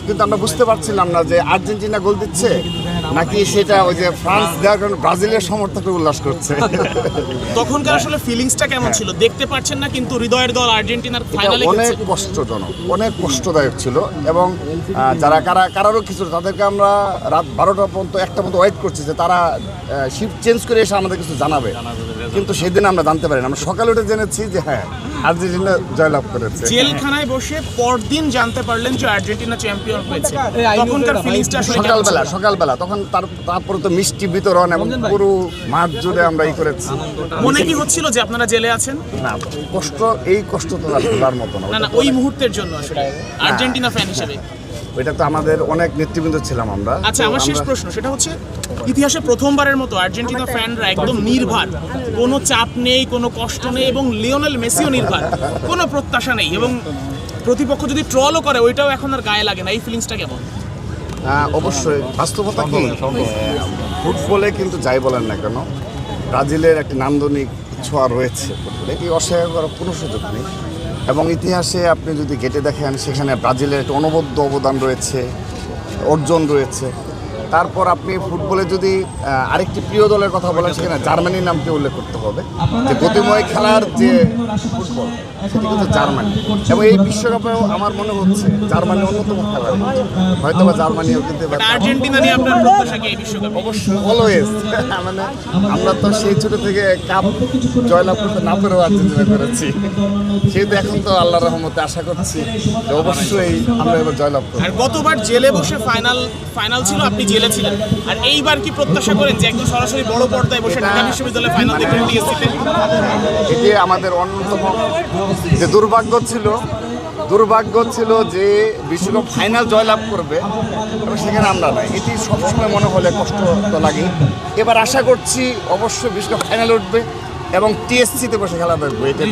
কিন্তু আমরা বুঝতে পারছিলাম না যে আর্জেন্টিনা গোল দিচ্ছে নাকি সেটা ওই যে ফ্রান্স দেওয়ার কারণে ব্রাজিলের সমর্থকরা উল্লাস করছে। তখনকার আসলে ফিলিংসটা কেমন ছিল? দেখতে পাচ্ছেন না কিন্তু হৃদয়ের দল আর্জেন্টিনার ফাইনালে অনেক কষ্টজনক, অনেক কষ্টদায়ক ছিল এবং যারা কারারও কিছু তাদেরকে আমরা রাত 12টা পর্যন্ত 1টা পর্যন্ত ওয়েট করছি যে তারা শিফট চেঞ্জ করে এসে আমাদের কিছু জানাবে, কিন্তু সেদিন আমরা জানতে পারি না। আমরা সকালে উঠে জেনেছি যে হ্যাঁ আর্জেন্টিনা জয়লাভ করেছে। জেলখানায় বসে পরদিন জানতে পারলেন যে আর্জেন্টিনা চ্যাম্পিয়ন হয়েছে, তখনকার ফিলিংসটা আসলে সকালবেলা তখন তারপরে তো মিষ্টি বিতরণ এবং পুরো মাঠ জুড়ে আমরা করেছি। মনে কি হচ্ছিল যে আপনারা জেলে আছেন? না, এই কষ্ট তো আর ভোলার মতো না না, ওই মুহূর্তের জন্য আসলে আর্জেন্টিনা ফ্যান হিসেবে ওইটা তো আমাদের অনেক নেতৃবৃন্দ ছিলাম আমরা। আচ্ছা, আমার শেষ প্রশ্ন সেটা হচ্ছে, ইতিহাসে প্রথমবারের মতো আর্জেন্টিনা ফ্যানরা একদম নির্ভর, কোনো চাপ নেই, কোনো কষ্ট নেই, এবং লিওনেল মেসিও নির্ভর, কোনো প্রত্যাশা নেই, এবং প্রতিপক্ষ যদি ট্রলও করে ওইটাও এখন আর গায়ে লাগে না। এই ফিলিংসটা কেমন? অবশ্যই বাস্তবতা কি, ফুটবলে কিন্তু যাই বলেন না কেন ব্রাজিলের একটি নান্দনিক ছোঁয়া রয়েছে ফুটবলে, এটি অস্বীকার করার কোনো সুযোগ নেই। এবং ইতিহাসে আপনি যদি ঘেঁটে দেখেন সেখানে ব্রাজিলের একটা অনবদ্য অবদান রয়েছে, অর্জন রয়েছে। তারপর আপনি ফুটবলে যদি আরেকটি প্রিয় দলের কথা বলেন সেখানে জার্মানির নামটি উল্লেখ করতে হবে, যে গতিময় খেলার যে ফুটবল সেটি কিন্তু জার্মানি, এবং এই বিশ্বকাপেও আমার মনে হচ্ছে জার্মানি অন্যতম খেলোয়াড়, হয়তো বা জার্মানিও কিন্তু আর্জেন্টিনা নিয়ে আপনার প্রত্যাশা কি এই বিশ্বকাপে? অবশ্যই অলওয়েজ, মানে আমরা তো সেই ছোট থেকে কাপ জয়লাভ করতে না পেরেও আর্জেন্টিনা করেছি, সেহেতু এখন তো আল্লাহর রহমতে আশা করছি যে অবশ্যই আমরা এবার জয়লাভ করব। আর গতবার জেলে বসে ফাইনাল ছিল, আপনি জেলে ছিলেন, আর এইবার কি প্রত্যাশা করেন যে একদম সরাসরি বড় পর্দায় বসে ঢাকা বিশ্ববিদ্যালয়ে ফাইনাল দেখবেন টিএসসিতে? এটি আমাদের অন্যতম যে দুর্ভাগ্য ছিল যে বিশ্বকাপ ফাইনাল জয়লাভ করবে এবং সেখানে আমরা নাই, এটি সবসময় মনে হলে কষ্ট তো লাগে। এবার আশা করছি অবশ্যই বিশ্বকাপ ফাইনাল উঠবে এবং টিএসসিতে বসে খেলা দেখবো, এটা